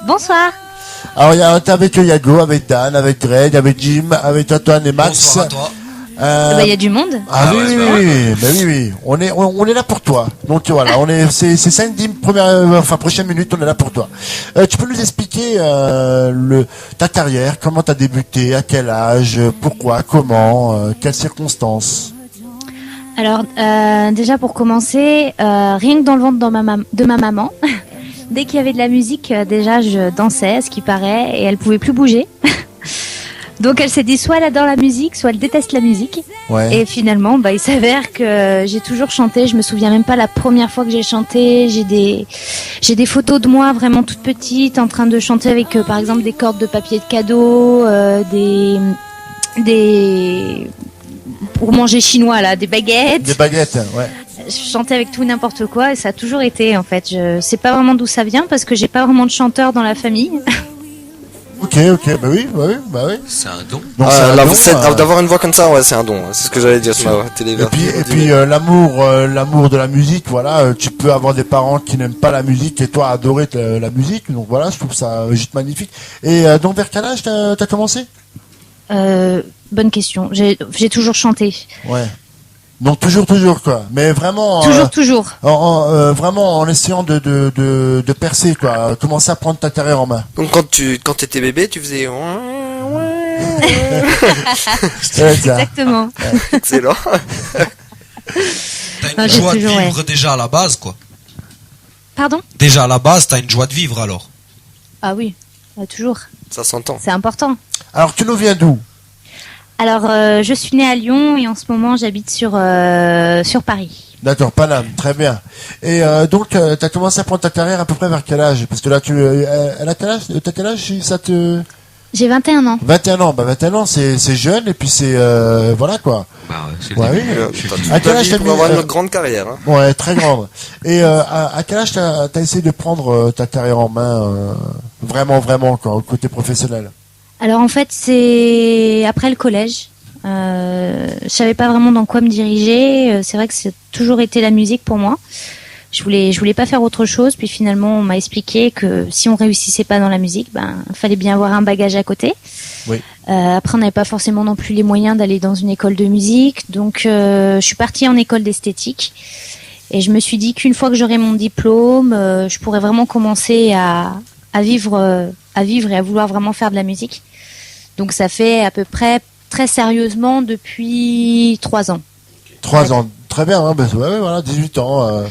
Bonsoir. Alors, t'es avec Yago, avec Dan, avec Greg, avec Jim, avec Antoine et Max. Bonsoir à toi. Il y a du monde. Ah oui, oui. On est là pour toi. Donc voilà, c'est 5-10 prochaines minutes, on est là pour toi. Tu peux nous expliquer ta carrière, comment t'as débuté, à quel âge, pourquoi, comment, quelles circonstances? Alors, déjà pour commencer, rien que dans le ventre de ma maman, dès qu'il y avait de la musique, déjà je dansais, à ce qui paraît, et elle pouvait plus bouger. Donc elle s'est dit soit elle adore la musique, soit elle déteste la musique. Ouais. Et finalement, il s'avère que j'ai toujours chanté. Je me souviens même pas la première fois que j'ai chanté. J'ai des photos de moi vraiment toute petite, en train de chanter avec par exemple des cordes de papier de cadeau, des pour manger chinois là, des baguettes. Des baguettes, ouais. Je chantais avec tout n'importe quoi et ça a toujours été en fait. Je sais pas vraiment d'où ça vient parce que j'ai pas vraiment de chanteur dans la famille. Ok, bah oui. C'est un don. Donc, d'avoir une voix comme ça, ouais, c'est un don. C'est ce que j'allais dire sur la télé. Et puis l'amour de la musique, voilà. Tu peux avoir des parents qui n'aiment pas la musique et toi adorer la musique. Donc voilà, je trouve ça juste magnifique. Et donc vers quel âge t'as commencé? Bonne question. J'ai toujours chanté. Ouais. Donc toujours quoi. Mais vraiment. Toujours. Vraiment en essayant de percer quoi. Commencer à prendre ta carrière en main. Donc quand t'étais bébé, tu faisais. Exactement. Excellent. T'as une joie de vivre déjà à la base, quoi. Pardon? Déjà à la base, t'as une joie de vivre alors. Ah oui, toujours. Ça s'entend. C'est important. Alors tu nous viens d'où? Alors je suis née à Lyon et en ce moment j'habite sur Paris. D'accord, Paname, très bien. Et donc t'as commencé à prendre ta carrière à peu près vers quel âge? Parce que là elle a quel âge? T'as quel âge si ça te... J'ai 21 ans. 21 ans, 21 ans c'est jeune et puis c'est voilà quoi. Bah ouais, c'est ouais, oui. À quel âge t'as avoir une grande carrière hein. Ouais, très grande. Et à quel âge t'as essayé de prendre ta carrière en main vraiment quoi, au côté professionnel? Alors en fait, c'est après le collège. Je savais pas vraiment dans quoi me diriger. C'est vrai que c'est toujours été la musique pour moi. Je voulais pas faire autre chose. Puis finalement, on m'a expliqué que si on réussissait pas dans la musique, fallait bien avoir un bagage à côté. Oui. Après, on n'avait pas forcément non plus les moyens d'aller dans une école de musique. Donc, je suis partie en école d'esthétique. Et je me suis dit qu'une fois que j'aurais mon diplôme, je pourrais vraiment commencer à vivre et à vouloir vraiment faire de la musique. Donc ça fait à peu près très sérieusement depuis 3 ans. 3 ans, très bien, hein, voilà, 18 ans,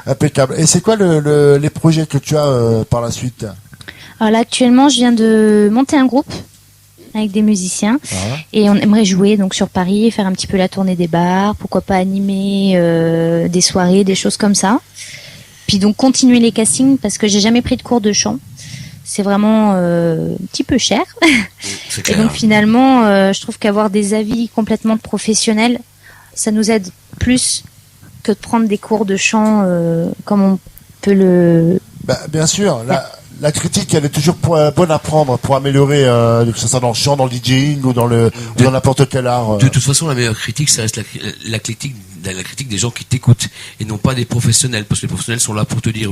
impeccable. Et c'est quoi les projets que tu as par la suite? Alors là actuellement je viens de monter un groupe avec des musiciens et on aimerait jouer donc sur Paris, faire un petit peu la tournée des bars, pourquoi pas animer des soirées, des choses comme ça. Puis donc continuer les castings parce que j'ai jamais pris de cours de chant. C'est vraiment un petit peu cher. C'est clair. Et donc finalement, je trouve qu'avoir des avis complètement professionnels, ça nous aide plus que de prendre des cours de chant comme on peut le... Bien sûr, la critique, elle est toujours bonne à prendre pour améliorer, que ce soit dans le chant, dans le DJing ou dans n'importe quel art. De toute façon, la meilleure critique, ça reste la critique des gens qui t'écoutent et non pas des professionnels, parce que les professionnels sont là pour te dire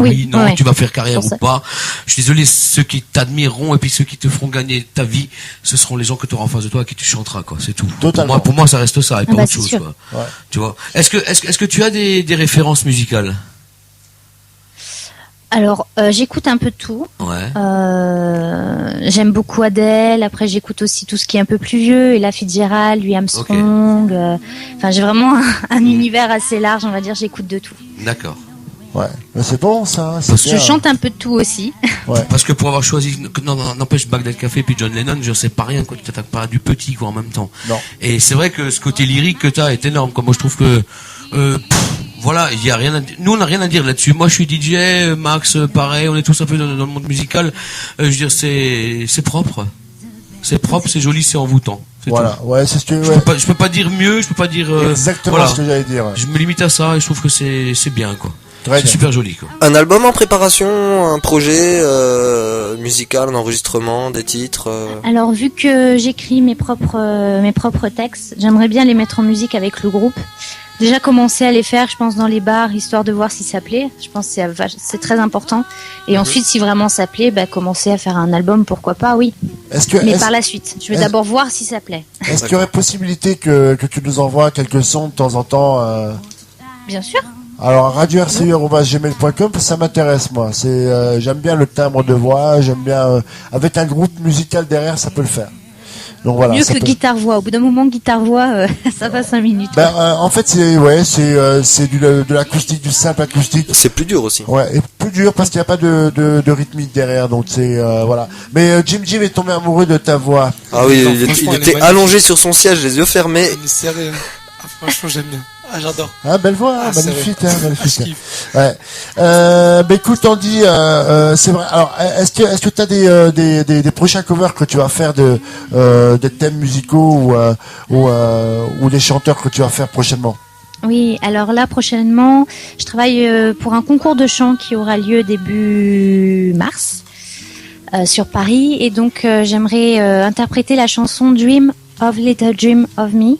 tu vas faire carrière ou pas. Je suis désolé, ceux qui t'admireront et puis ceux qui te feront gagner ta vie, ce seront les gens que tu auras en face de toi à qui tu chanteras, quoi. C'est tout. Totalement. Pour moi, ça reste ça et pas autre chose, quoi. Ouais. Tu vois. Est-ce que tu as des références musicales? Alors, j'écoute un peu de tout. Ouais. J'aime beaucoup Adele. Après, j'écoute aussi tout ce qui est un peu plus vieux. Ella Fitzgerald, Louis Armstrong. Enfin, j'ai vraiment un univers assez large, on va dire. J'écoute de tout. D'accord. Ouais, mais c'est bon ça. Je chante un peu de tout aussi. Ouais. Parce que pour avoir choisi, n'empêche Bagdad Café puis John Lennon, je sais pas rien, quoi. Tu t'attaques pas à du petit, quoi, en même temps. Non. Et c'est vrai que ce côté lyrique que t'as est énorme, quoi. Moi, je trouve que, voilà, il y a rien à dire. Nous, on n'a rien à dire là-dessus. Moi, je suis DJ, Max, pareil, on est tous un peu dans le monde musical. Je veux dire, c'est propre. C'est propre, c'est joli, c'est envoûtant. Voilà, tout. ouais, c'est ce que. Je peux pas dire mieux, je peux pas dire. Exactement voilà. ce que j'allais dire. Ouais. Je me limite à ça et je trouve que c'est bien, quoi. C'est super joli, quoi. Un album en préparation, un projet musical, un enregistrement, des titres. Alors, vu que j'écris mes propres textes, j'aimerais bien les mettre en musique avec le groupe. déjà commencer à les faire, je pense, dans les bars, histoire de voir si ça plaît. Je pense que c'est très important. Et ensuite, si vraiment ça plaît, commencer à faire un album, pourquoi pas, oui. Mais par la suite. Je vais d'abord voir si ça plaît. Est-ce qu'il y aurait possibilité que tu nous envoies quelques sons de temps en temps Bien sûr. Alors, radio-rcu@gmail.com, ça m'intéresse, moi. J'aime bien le timbre de voix, j'aime bien, avec un groupe musical derrière, ça peut le faire. Donc voilà. Mieux que guitare-voix. Au bout d'un moment, guitare-voix, ça va 5 minutes. En fait, c'est de l'acoustique, du simple acoustique. C'est plus dur aussi. Ouais, et plus dur parce qu'il n'y a pas de rythmique derrière, donc voilà. Mais Jim est tombé amoureux de ta voix. Ah oui, il était allongé sur son siège, les yeux fermés. Il est sérieux. Franchement, j'aime bien. Ah, j'adore. Ah, belle voix, magnifique, magnifique. Ouais. Écoute, Andy, c'est vrai. Alors, est-ce que t'as des prochains covers que tu vas faire des thèmes musicaux ou des chanteurs que tu vas faire prochainement? Oui, alors là, prochainement, je travaille pour un concours de chant qui aura lieu début mars sur Paris, et donc j'aimerais interpréter la chanson Dream of Little Dream of Me.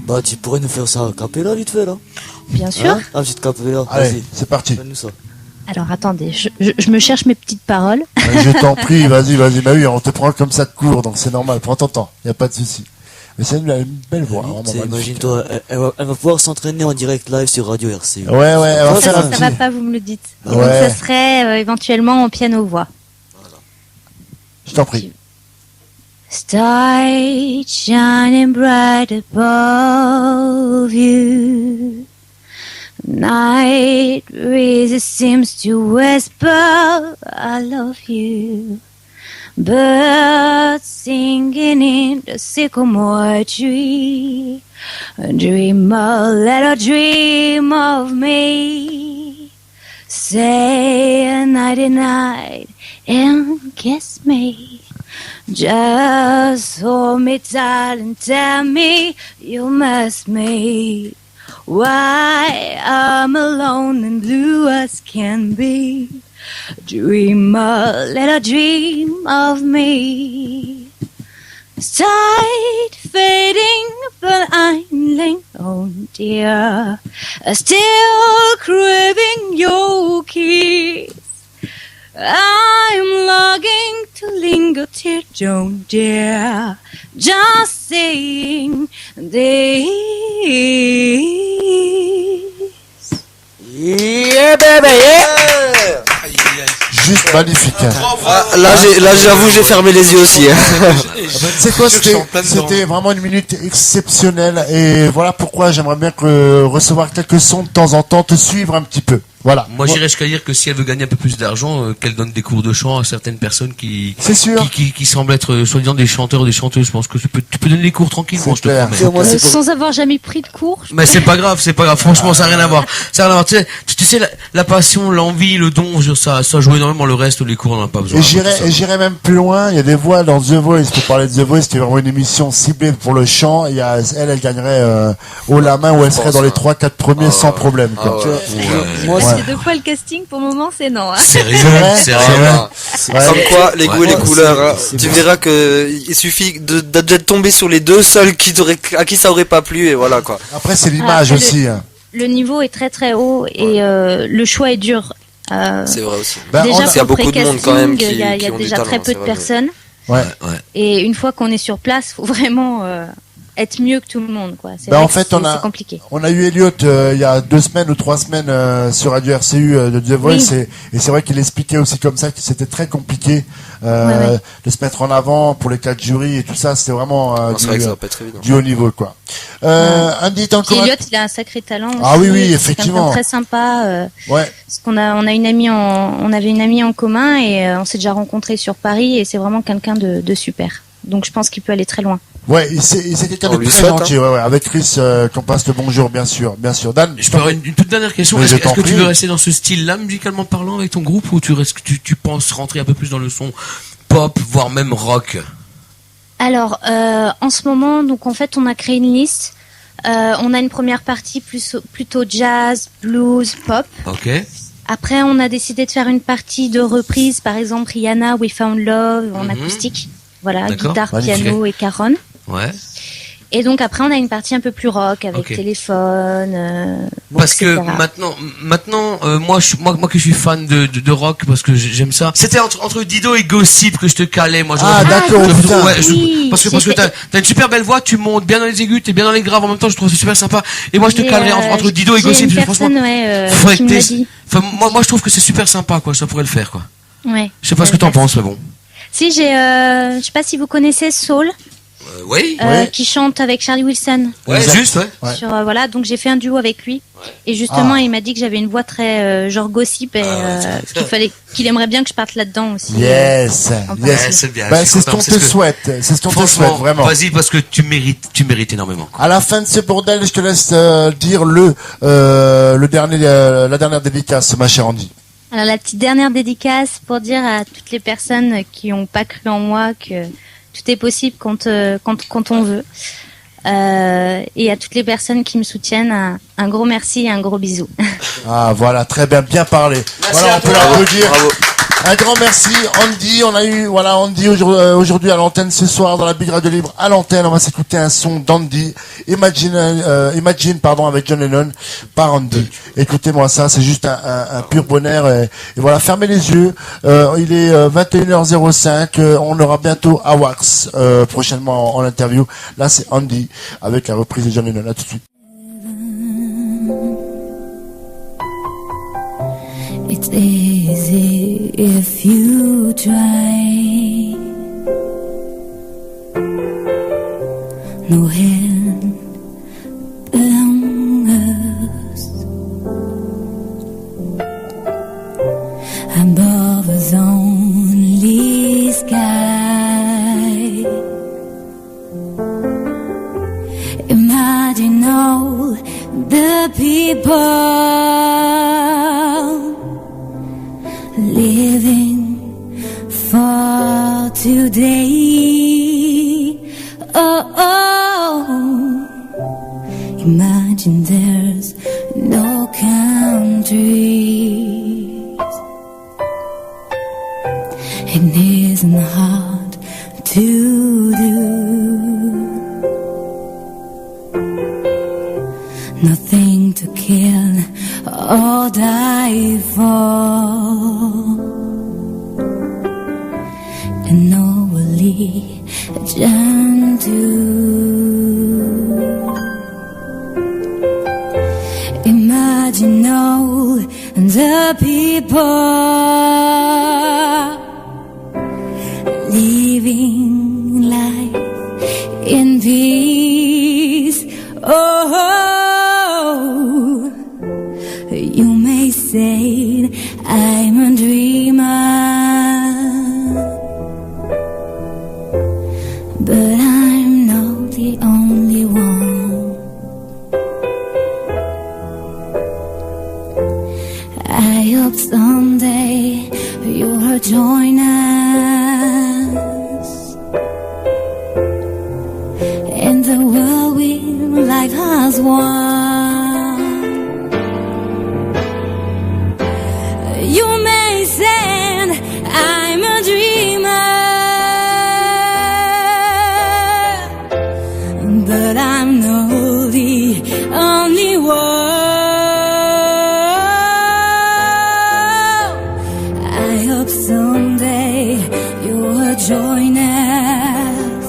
Bah, tu pourrais nous faire ça a cappella vite fait là. Bien sûr. Un petit cappella. Allez, c'est parti. Fais-nous ça. Alors attendez, je me cherche mes petites paroles. Je t'en prie, vas-y. Bah oui, on te prend comme ça de court, donc c'est normal. Prends ton temps, y a pas de souci. Mais c'est une belle voix. Imagine-toi, elle va pouvoir s'entraîner en direct live sur Radio RC. Ouais, elle va faire un ça petit... va pas, vous me le dites. Ouais. Donc ça serait éventuellement en piano-voix. Voilà. Je t'en prie. Stars shining bright above you. Night breeze seems to whisper, I love you. Birds singing in the sycamore tree. Dream a little dream of me. Say a nighty night and kiss me. Just hold me tight and tell me you miss me. Why I'm alone and blue as can be. Dream a little dream of me. Sight fading, but I'm laying on dear. Still craving your kiss. I'm longing to linger till Joan dear, just saying this. Yeah baby yeah. Juste magnifique. Là j'avoue j'ai fermé les yeux aussi. C'est quoi, c'était vraiment une minute exceptionnelle, et voilà pourquoi j'aimerais bien recevoir quelques sons de temps en temps, te suivre un petit peu. Voilà. Moi, j'irais jusqu'à dire que si elle veut gagner un peu plus d'argent, qu'elle donne des cours de chant à certaines personnes qui semblent être soi-disant des chanteurs ou des chanteuses. Je pense que tu peux donner des cours tranquillement, je te promets. Sans avoir jamais pris de cours. Mais c'est pas grave. Franchement, ça n'a rien à voir. Tu sais, la passion, l'envie, le don, ça joue énormément. Le reste, les cours, on n'en a pas besoin. Et j'irais même plus loin. Il y a des voix dans The Voice. Pour parler de The Voice, c'était vraiment une émission ciblée pour le chant. Elle gagnerait haut la main, où elle serait dans les 3-4 premiers sans problème, quoi. Moi, c'est 2 fois le casting, pour le moment, c'est non. Hein. Sérieux. Comme quoi, les goûts et les couleurs. Hein. Tu verras que il suffit d'être tombé sur les 2 seuls à qui ça aurait pas plu, et voilà quoi. Après, c'est l'image aussi. Le niveau est très très haut, et le choix est dur. C'est vrai aussi. Déjà, il y a beaucoup de monde quand même il y a déjà très peu de personnes. Ouais. Et une fois qu'on est sur place, faut vraiment être mieux que tout le monde, quoi. C'est c'est compliqué. On a eu Elliot il y a 2 semaines ou 3 semaines sur Radio RCU de The Voice, et c'est vrai qu'il expliquait aussi comme ça que c'était très compliqué de se mettre en avant pour les 4 jurys et tout ça. C'était vraiment du haut niveau, quoi. Andy, Elliot, il a un sacré talent aussi. Ah oui, effectivement. C'est très sympa. Parce qu'on avait une amie en commun, et on s'est déjà rencontrés sur Paris, et c'est vraiment quelqu'un de super. Donc je pense qu'il peut aller très loin. Ouais, c'est quelqu'un de très gentil. Avec Chris, qu'on passe le bonjour, bien sûr. Dan, je peux avoir une toute dernière question. Est-ce que tu veux rester dans ce style-là, musicalement parlant, avec ton groupe, ou tu penses rentrer un peu plus dans le son pop, voire même rock? Alors, en ce moment, donc en fait, on a créé une liste. On a une première partie plutôt jazz, blues, pop. Ok. Après, on a décidé de faire une partie de reprise, par exemple Rihanna, We Found Love, en acoustique. Voilà, guitare, piano et caronne. Ouais. Et donc après on a une partie un peu plus rock avec téléphone. Parce etc. que maintenant, moi que je suis fan de rock parce que j'aime ça. C'était entre Dido et Gossip que je te calais. Moi. D'accord. Parce que t'as une super belle voix, tu montes bien dans les aigus, t'es bien dans les graves en même temps. Je trouve ça super sympa. Et moi je te calerais entre Dido et Gossip. Une personne, qui me l'a dit. Enfin, moi je trouve que c'est super sympa quoi. Ça pourrait le faire quoi. Ouais. Je sais pas ce que t'en penses, mais bon. Si je sais pas si vous connaissez Soul. Oui. Qui chante avec Charlie Wilson. Ouais, juste, ouais. Sur, voilà, donc j'ai fait un duo avec lui. Ouais. Et justement, il m'a dit que j'avais une voix très genre gossip et qu'il aimerait bien que je parte là-dedans aussi. Yes, c'est bien. C'est ce qu'on te souhaite. C'est ce qu'on te souhaite, vraiment. Vas-y, parce que tu mérites énormément. À la fin de ce bordel, je te laisse dire la dernière dédicace, ma chère Andy. Alors la petite dernière dédicace pour dire à toutes les personnes qui n'ont pas cru en moi que tout est possible quand on veut. Et à toutes les personnes qui me soutiennent, un gros merci et un gros bisou. Ah voilà, très bien parlé. Merci, voilà, on peut l'applaudir. Bravo. Un grand merci, Andy. On a eu, Andy aujourd'hui à l'antenne ce soir dans la Big Radio Libre. À l'antenne, on va s'écouter un son d'Andy. Imagine, avec John Lennon par Andy. Écoutez-moi ça, c'est juste un pur bonheur. Et voilà, fermez les yeux. Il est 21h05. On aura bientôt Awax prochainement en interview. Là, c'est Andy avec la reprise de John Lennon. À tout de suite. It's easy if you try. No hand among us. Above us only sky. Imagine all the people living for today. Oh, imagine there's no countries. It isn't hard to do. Nothing to kill or die for. And no religion too. Imagine all the people living life in peace. Oh, you may say I'm a dreamer, but I'm not the only one. I hope someday you'll join us, and the world will life as one. You may say I'm a dreamer, but I'm not the only one. I hope someday you'll join us,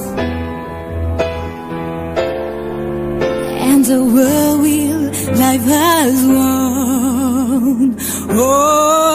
and the world will live as one. Oh.